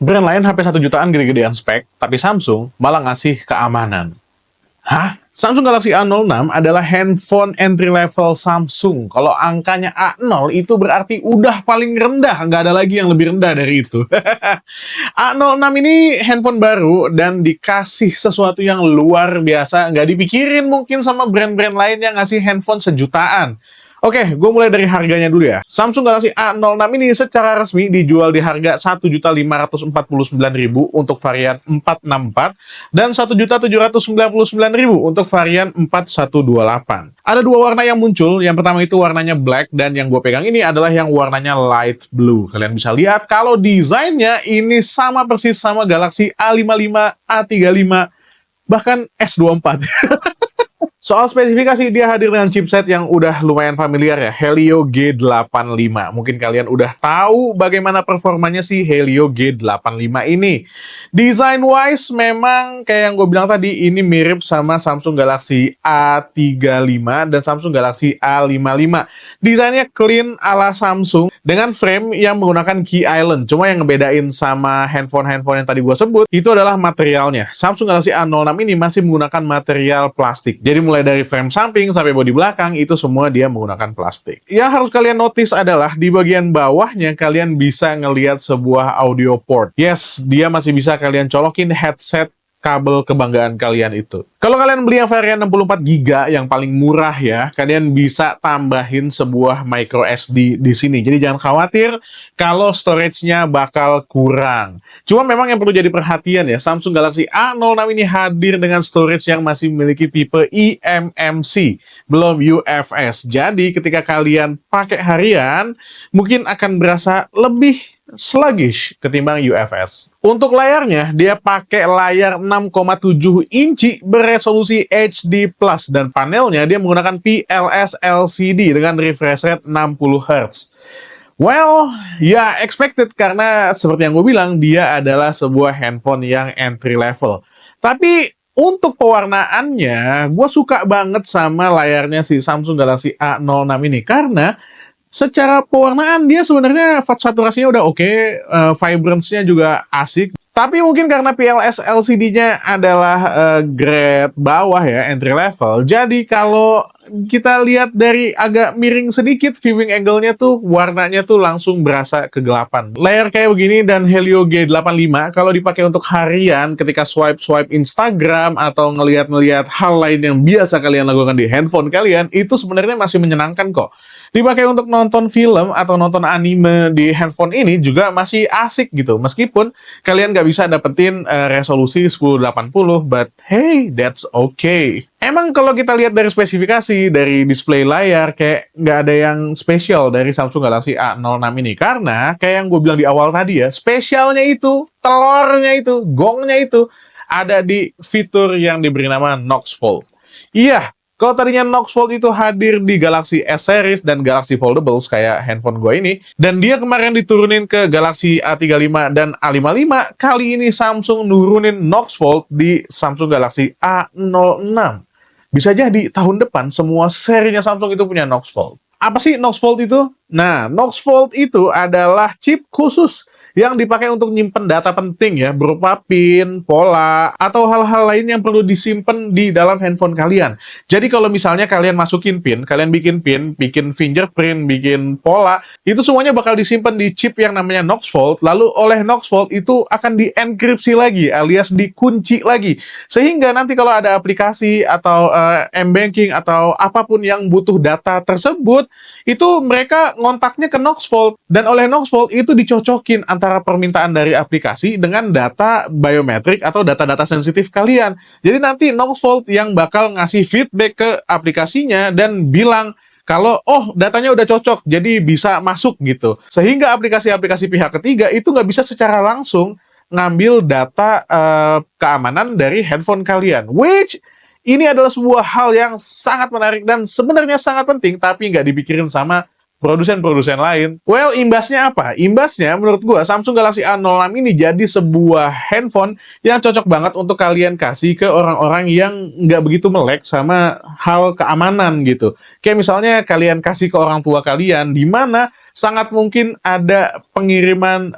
Brand lain HP 1 jutaan gede-gedean spek, tapi Samsung malah ngasih keamanan. Hah? Samsung Galaxy A06 adalah handphone entry level Samsung. Kalau angkanya A0 itu berarti udah paling rendah, nggak ada lagi yang lebih rendah dari itu. A06 ini handphone baru dan dikasih sesuatu yang luar biasa, nggak dipikirin mungkin sama brand-brand lain yang ngasih handphone sejutaan. Oke, gue mulai dari harganya dulu ya. Samsung Galaxy A06 ini secara resmi dijual di harga 1.549.000 untuk varian 464 dan 1.799.000 untuk varian 4128. Ada dua warna yang muncul. Yang pertama itu warnanya black dan yang gue pegang ini adalah yang warnanya light blue. Kalian bisa lihat kalau desainnya ini sama persis sama Galaxy A55, A35, bahkan S24. Soal spesifikasi, dia hadir dengan chipset yang udah lumayan familiar ya, Helio G85. Mungkin kalian udah tahu bagaimana performanya si Helio G85 ini. Design-wise memang kayak yang gue bilang tadi, ini mirip sama Samsung Galaxy A35 dan Samsung Galaxy A55. Desainnya clean ala Samsung dengan frame yang menggunakan key island. Cuma yang ngebedain sama handphone-handphone yang tadi gue sebut, itu adalah materialnya. Samsung Galaxy A06 ini masih menggunakan material plastik. Jadi mulai dari frame samping sampai bodi belakang itu semua dia menggunakan plastik. Yang harus kalian notice adalah di bagian bawahnya kalian bisa ngelihat sebuah audio port. Yes, dia masih bisa kalian colokin headset kabel kebanggaan kalian itu. Kalau kalian beli yang varian 64 GB yang paling murah ya, kalian bisa tambahin sebuah micro SD di sini. Jadi jangan khawatir kalau storage-nya bakal kurang. Cuma memang yang perlu jadi perhatian ya, Samsung Galaxy A06 ini hadir dengan storage yang masih memiliki tipe eMMC, belum UFS. Jadi ketika kalian pakai harian, mungkin akan berasa lebih sluggish ketimbang UFS. Untuk layarnya, dia pakai layar 6,7 inci beresolusi HD+, dan panelnya dia menggunakan PLS LCD dengan refresh rate 60 Hz. Well, ya expected karena seperti yang gue bilang, dia adalah sebuah handphone yang entry level. Tapi untuk pewarnaannya, gue suka banget sama layarnya si Samsung Galaxy A06 ini karena secara pewarnaan dia sebenarnya saturasinya udah oke, vibrance-nya juga asik. Tapi mungkin karena PLS LCD-nya adalah grade bawah ya, entry level. Jadi kalau kita lihat dari agak miring sedikit viewing angle-nya tuh, warnanya tuh langsung berasa kegelapan. Layar kayak begini dan Helio G85 kalau dipakai untuk harian ketika swipe-swipe Instagram atau ngelihat-ngelihat hal lain yang biasa kalian lakukan di handphone kalian, itu sebenarnya masih menyenangkan kok. Dipakai untuk nonton film atau nonton anime di handphone ini juga masih asik gitu. Meskipun kalian nggak bisa dapetin resolusi 1080, but hey, that's okay. Emang kalau kita lihat dari spesifikasi, dari display layar, kayak nggak ada yang spesial dari Samsung Galaxy A06 ini. Karena, kayak yang gue bilang di awal tadi ya, spesialnya itu, telurnya itu, gongnya itu, ada di fitur yang diberi nama Knox Fold. Iya, kalau tadinya Knox Fold itu hadir di Galaxy S Series dan Galaxy Foldables kayak handphone gue ini, dan dia kemarin diturunin ke Galaxy A35 dan A55, kali ini Samsung nurunin Knox Fold di Samsung Galaxy A06. Bisa jadi tahun depan semua serinya Samsung itu punya Knox Fold. Apa sih Knox Fold itu? Nah, Knox Fold itu adalah chip khusus yang dipakai untuk nyimpen data penting ya, berupa PIN, pola, atau hal-hal lain yang perlu disimpan di dalam handphone kalian. Jadi kalau misalnya kalian masukin PIN, kalian bikin PIN, bikin fingerprint, bikin pola, itu semuanya bakal disimpan di chip yang namanya Knox Fold, lalu oleh Knox Fold itu akan dienkripsi lagi, alias dikunci lagi. Sehingga nanti kalau ada aplikasi atau m-banking atau apapun yang butuh data tersebut, itu mereka ngontaknya ke Knox Fold, dan oleh Knox Fold itu dicocokin antara permintaan dari aplikasi dengan data biometrik atau data-data sensitif kalian. Jadi nanti Knox Fold yang bakal ngasih feedback ke aplikasinya dan bilang kalau, oh, datanya udah cocok, jadi bisa masuk gitu. Sehingga aplikasi-aplikasi pihak ketiga itu nggak bisa secara langsung ngambil data keamanan dari handphone kalian. Which ini adalah sebuah hal yang sangat menarik dan sebenarnya sangat penting, tapi nggak dipikirin sama produsen-produsen lain. Well, imbasnya apa? Imbasnya menurut gua Samsung Galaxy A06 ini jadi sebuah handphone yang cocok banget untuk kalian kasih ke orang-orang yang nggak begitu melek sama hal keamanan gitu. Kayak misalnya kalian kasih ke orang tua kalian, di mana sangat mungkin ada pengiriman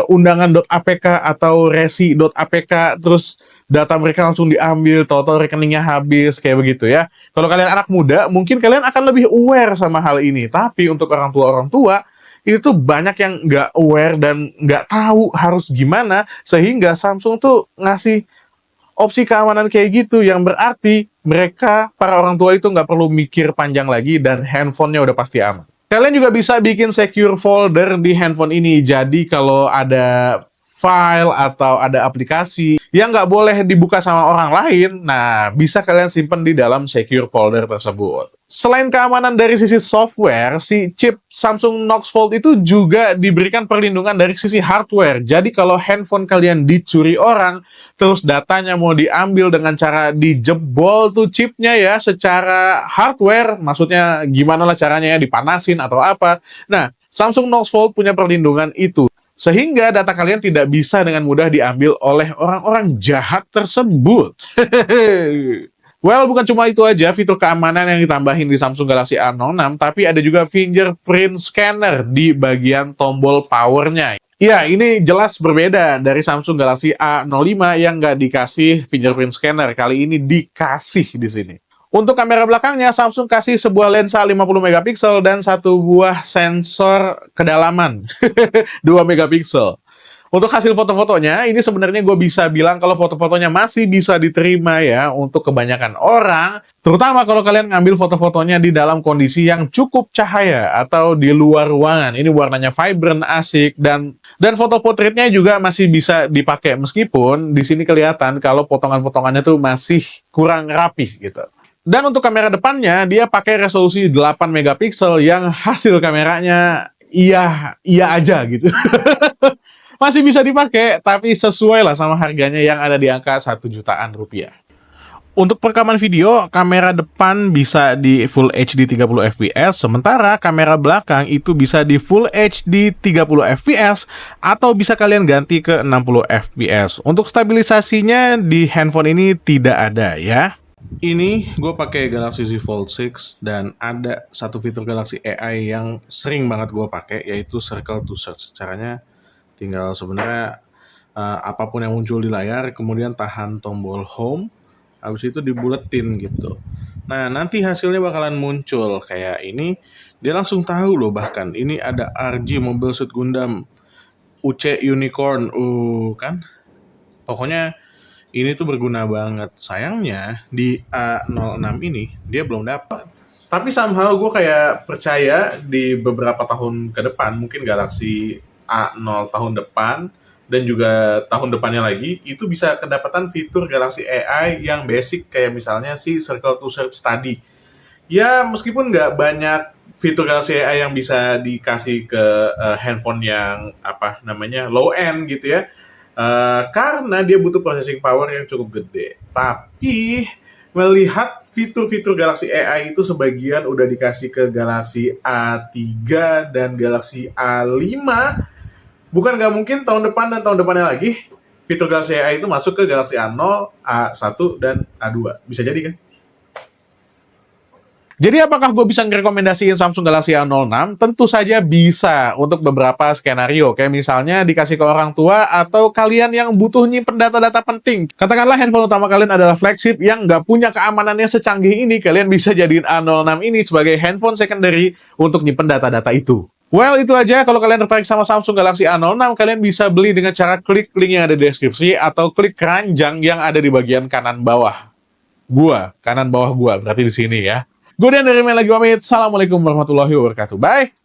undangan.apk atau resi.apk, terus data mereka langsung diambil, tahu-tahu rekeningnya habis, kayak begitu ya. Kalau kalian anak muda, mungkin kalian akan lebih aware sama hal ini. Tapi untuk orang tua, itu tuh banyak yang nggak aware dan nggak tahu harus gimana, sehingga Samsung tuh ngasih opsi keamanan kayak gitu, yang berarti mereka, para orang tua itu nggak perlu mikir panjang lagi dan handphonenya udah pasti aman. Kalian juga bisa bikin secure folder di handphone ini, jadi kalau ada file atau ada aplikasi yang nggak boleh dibuka sama orang lain, nah bisa kalian simpan di dalam secure folder tersebut. Selain keamanan dari sisi software, si chip Samsung Knox Fold itu juga diberikan perlindungan dari sisi hardware. Jadi kalau handphone kalian dicuri orang, terus datanya mau diambil dengan cara dijebol tuh chipnya ya secara hardware, maksudnya gimana lah caranya ya, dipanasin atau apa. Nah, Samsung Knox Fold punya perlindungan itu, sehingga data kalian tidak bisa dengan mudah diambil oleh orang-orang jahat tersebut. Well, bukan cuma itu aja fitur keamanan yang ditambahin di Samsung Galaxy A06, tapi ada juga fingerprint scanner di bagian tombol powernya. Ya, ini jelas berbeda dari Samsung Galaxy A05 yang nggak dikasih fingerprint scanner. Kali ini dikasih di sini. Untuk kamera belakangnya, Samsung kasih sebuah lensa 50 megapiksel dan satu buah sensor kedalaman 2 megapiksel. Untuk hasil foto-fotonya, ini sebenarnya gue bisa bilang kalau foto-fotonya masih bisa diterima ya untuk kebanyakan orang, terutama kalau kalian ngambil foto-fotonya di dalam kondisi yang cukup cahaya atau di luar ruangan. Ini warnanya vibrant, asik, dan foto portraitnya juga masih bisa dipakai, meskipun di sini kelihatan kalau potongan-potongannya tuh masih kurang rapi gitu. Dan untuk kamera depannya, dia pakai resolusi 8 megapiksel yang hasil kameranya iya aja gitu. Masih bisa dipakai, tapi sesuai lah sama harganya yang ada di angka 1 jutaan rupiah. Untuk perekaman video, kamera depan bisa di Full HD 30 fps, sementara kamera belakang itu bisa di Full HD 30 fps, atau bisa kalian ganti ke 60 fps. Untuk stabilisasinya di handphone ini tidak ada ya. Ini gue pakai Galaxy Z Fold 6 dan ada satu fitur Galaxy AI yang sering banget gue pakai, yaitu Circle to Search. Caranya tinggal sebenarnya apapun yang muncul di layar, kemudian tahan tombol home, habis itu dibuletin gitu. Nah, nanti hasilnya bakalan muncul kayak ini. Dia langsung tahu loh, bahkan ini ada RG Mobile Suit Gundam, UC Unicorn, kan? Pokoknya ini tuh berguna banget. Sayangnya di A06 ini dia belum dapat. Tapi somehow gue kayak percaya di beberapa tahun ke depan, mungkin Galaxy A0 tahun depan dan juga tahun depannya lagi, itu bisa kedapatan fitur Galaxy AI yang basic kayak misalnya si Circle to Search tadi. Ya meskipun nggak banyak fitur Galaxy AI yang bisa dikasih ke handphone yang low end gitu ya, karena dia butuh processing power yang cukup gede. Tapi melihat fitur-fitur Galaxy AI itu sebagian udah dikasih ke Galaxy A3 dan Galaxy A5, bukan nggak mungkin tahun depan dan tahun depannya lagi fitur Galaxy AI itu masuk ke Galaxy A0, A1, dan A2. Bisa jadi kan? Jadi apakah gue bisa ngerekomendasiin Samsung Galaxy A06? Tentu saja bisa untuk beberapa skenario. Kayak misalnya dikasih ke orang tua atau kalian yang butuh nyimpen data-data penting. Katakanlah handphone utama kalian adalah flagship yang nggak punya keamanannya secanggih ini. Kalian bisa jadiin A06 ini sebagai handphone secondary untuk nyimpen data-data itu. Well, itu aja. Kalau kalian tertarik sama Samsung Galaxy A06, kalian bisa beli dengan cara klik link yang ada di deskripsi atau klik keranjang yang ada di bagian kanan bawah. Kanan bawah gua, berarti di sini ya. Gue Dan dari Main lagi pamit. Assalamualaikum warahmatullahi wabarakatuh. Bye!